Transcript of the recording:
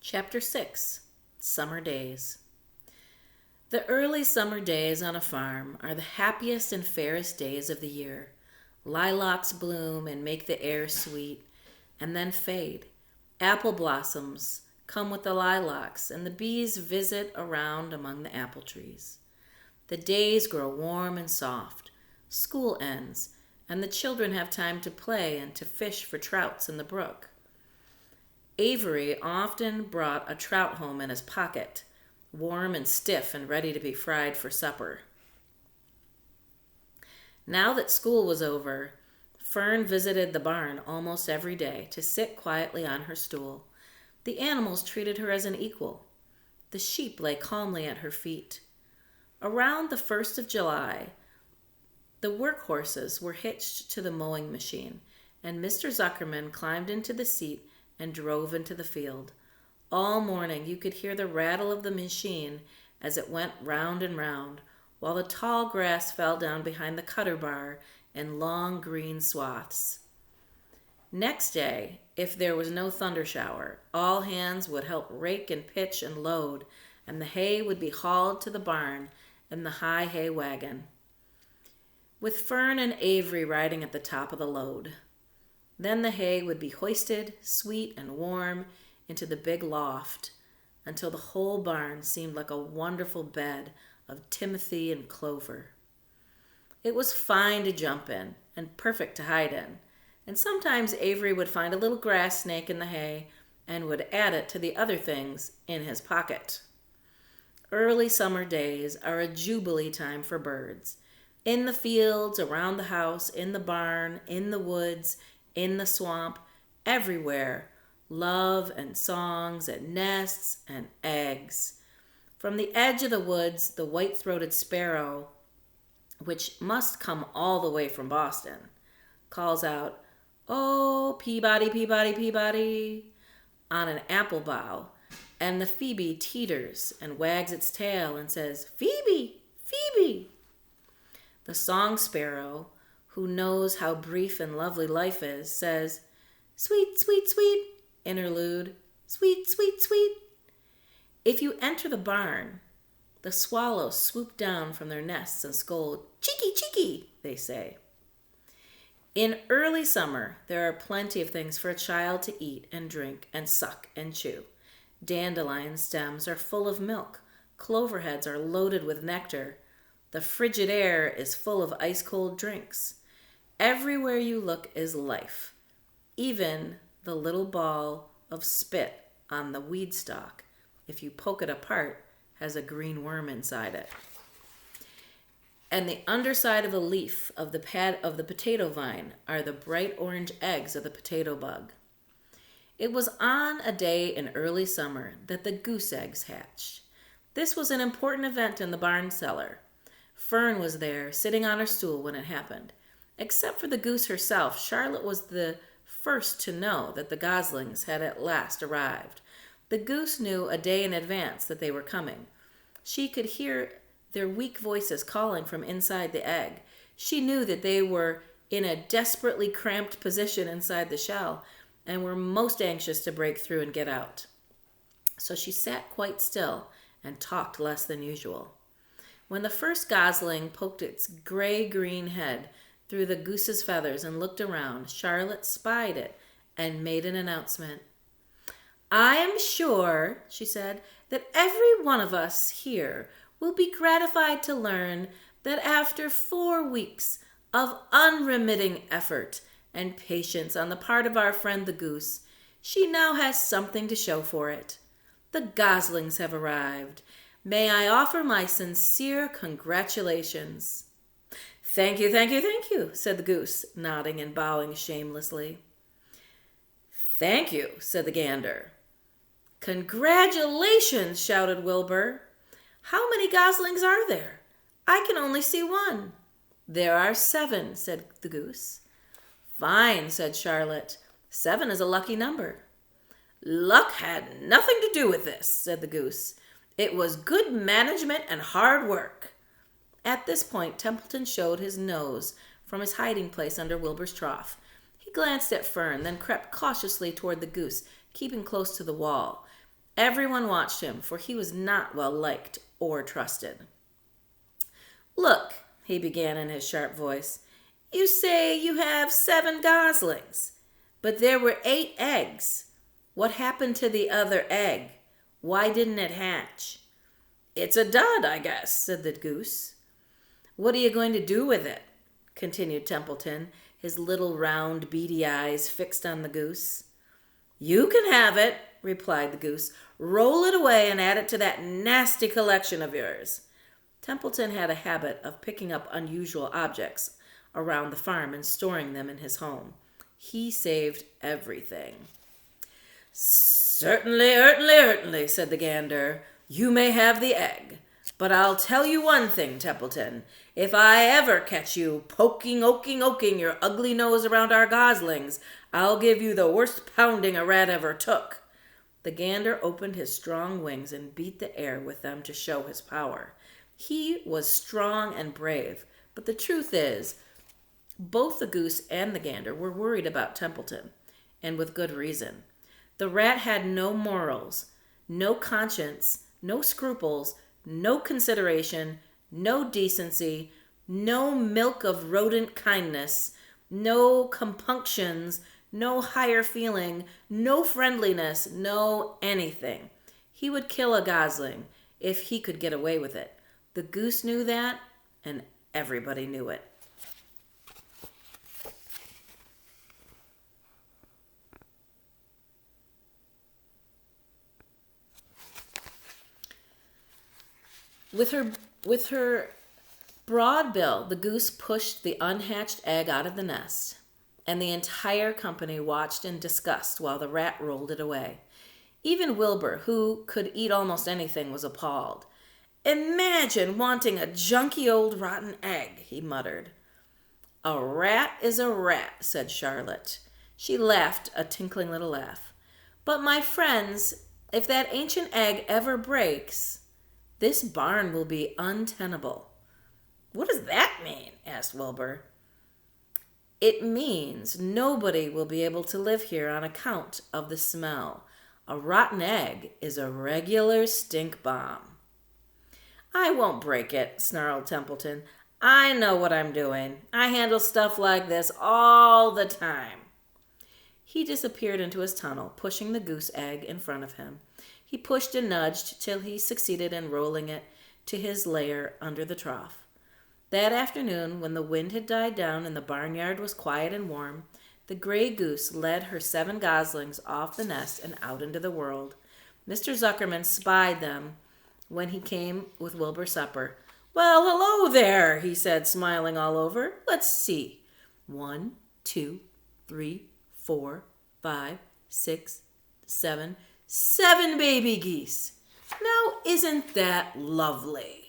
Chapter 6 Summer Days. The early summer days on a farm are the happiest and fairest days of the year. Lilacs bloom and make the air sweet, and then fade. Apple blossoms come with the lilacs, and the bees visit around among the apple trees. The days grow warm and soft. School ends, and the children have time to play and to fish for trouts in the brook. Avery often brought a trout home in his pocket, warm and stiff and ready to be fried for supper. Now that school was over, Fern visited the barn almost every day to sit quietly on her stool. The animals treated her as an equal. The sheep lay calmly at her feet. Around the 1st of July, the workhorses were hitched to the mowing machine, and Mr. Zuckerman climbed into the seat and drove into the field. All morning you could hear the rattle of the machine as it went round and round, while the tall grass fell down behind the cutter bar in long green swaths. Next day, if there was no thunder shower, all hands would help rake and pitch and load, and the hay would be hauled to the barn in the high hay wagon, with Fern and Avery riding at the top of the load. Then the hay would be hoisted, sweet and warm, into the big loft, until the whole barn seemed like a wonderful bed of timothy and clover. It was fine to jump in, and perfect to hide in, and sometimes Avery would find a little grass snake in the hay and would add it to the other things in his pocket. Early summer days are a jubilee time for birds. In the fields, around the house, in the barn, in the woods, in the swamp, everywhere, love and songs and nests and eggs. From the edge of the woods, the white-throated sparrow, which must come all the way from Boston, calls out, "Oh, Peabody, Peabody, Peabody," on an apple bough, and the phoebe teeters and wags its tail and says, "Phoebe, Phoebe." The song sparrow, who knows how brief and lovely life is, says, "Sweet, sweet, sweet," interlude, "sweet, sweet, sweet." If you enter the barn, the swallows swoop down from their nests and scold, "Cheeky, cheeky," they say. In early summer, there are plenty of things for a child to eat and drink and suck and chew. Dandelion stems are full of milk. Clover heads are loaded with nectar. The frigid air is full of ice-cold drinks. Everywhere you look is life. Even the little ball of spit on the weed stalk, if you poke it apart, has a green worm inside it. And the underside of the leaf of the potato vine are the bright orange eggs of the potato bug. It was on a day in early summer that the goose eggs hatched. This was an important event in the barn cellar. Fern was there, sitting on her stool when it happened. Except for the goose herself, Charlotte was the first to know that the goslings had at last arrived. The goose knew a day in advance that they were coming. She could hear their weak voices calling from inside the egg. She knew that they were in a desperately cramped position inside the shell and were most anxious to break through and get out. So she sat quite still and talked less than usual. When the first gosling poked its gray-green head through the goose's feathers and looked around, Charlotte spied it and made an announcement. "I am sure," she said, "that every one of us here will be gratified to learn that after 4 weeks of unremitting effort and patience on the part of our friend the goose, she now has something to show for it. The goslings have arrived. May I offer my sincere congratulations." "Thank you, thank you, thank you," said the goose, nodding and bowing shamelessly. "Thank you," said the gander. "Congratulations," shouted Wilbur. "How many goslings are there? I can only see one." "There are 7," said the goose. "Fine," said Charlotte. 7 is a lucky number." "Luck had nothing to do with this," said the goose. "It was good management and hard work." At this point, Templeton showed his nose from his hiding place under Wilbur's trough. He glanced at Fern, then crept cautiously toward the goose, keeping close to the wall. Everyone watched him, for he was not well liked or trusted. "Look," he began in his sharp voice, "you say you have 7 goslings, but there were 8 eggs. What happened to the other egg? Why didn't it hatch?" "It's a dud, I guess," said the goose. "What are you going to do with it?" continued Templeton, his little round beady eyes fixed on the goose. "You can have it," replied the goose. "Roll it away and add it to that nasty collection of yours." Templeton had a habit of picking up unusual objects around the farm and storing them in his home. He saved everything. "Certainly, said the gander. "You may have the egg. But I'll tell you one thing, Templeton. If I ever catch you oking your ugly nose around our goslings, I'll give you the worst pounding a rat ever took." The gander opened his strong wings and beat the air with them to show his power. He was strong and brave, but the truth is, both the goose and the gander were worried about Templeton, and with good reason. The rat had no morals, no conscience, no scruples, no consideration, no decency, no milk of rodent kindness, no compunctions, no higher feeling, no friendliness, no anything. He would kill a gosling if he could get away with it. The goose knew that, and everybody knew it. With her broad bill, the goose pushed the unhatched egg out of the nest, and the entire company watched in disgust while the rat rolled it away. Even Wilbur, who could eat almost anything, was appalled. "Imagine wanting a junky old rotten egg," he muttered. "A rat is a rat," said Charlotte. She laughed a tinkling little laugh. "But my friends, if that ancient egg ever breaks, this barn will be untenable." "What does that mean?" asked Wilbur. "It means nobody will be able to live here on account of the smell. A rotten egg is a regular stink bomb." "I won't break it," snarled Templeton. "I know what I'm doing. I handle stuff like this all the time." He disappeared into his tunnel, pushing the goose egg in front of him. He pushed and nudged till he succeeded in rolling it to his lair under the trough. That afternoon, when the wind had died down and the barnyard was quiet and warm, the gray goose led her 7 goslings off the nest and out into the world. Mr. Zuckerman spied them when he came with Wilbur's supper. "Well, hello there," he said, smiling all over. "Let's see. 1, 2, 3, 4, 5, 6, 7. 7 baby geese. Now, isn't that lovely?"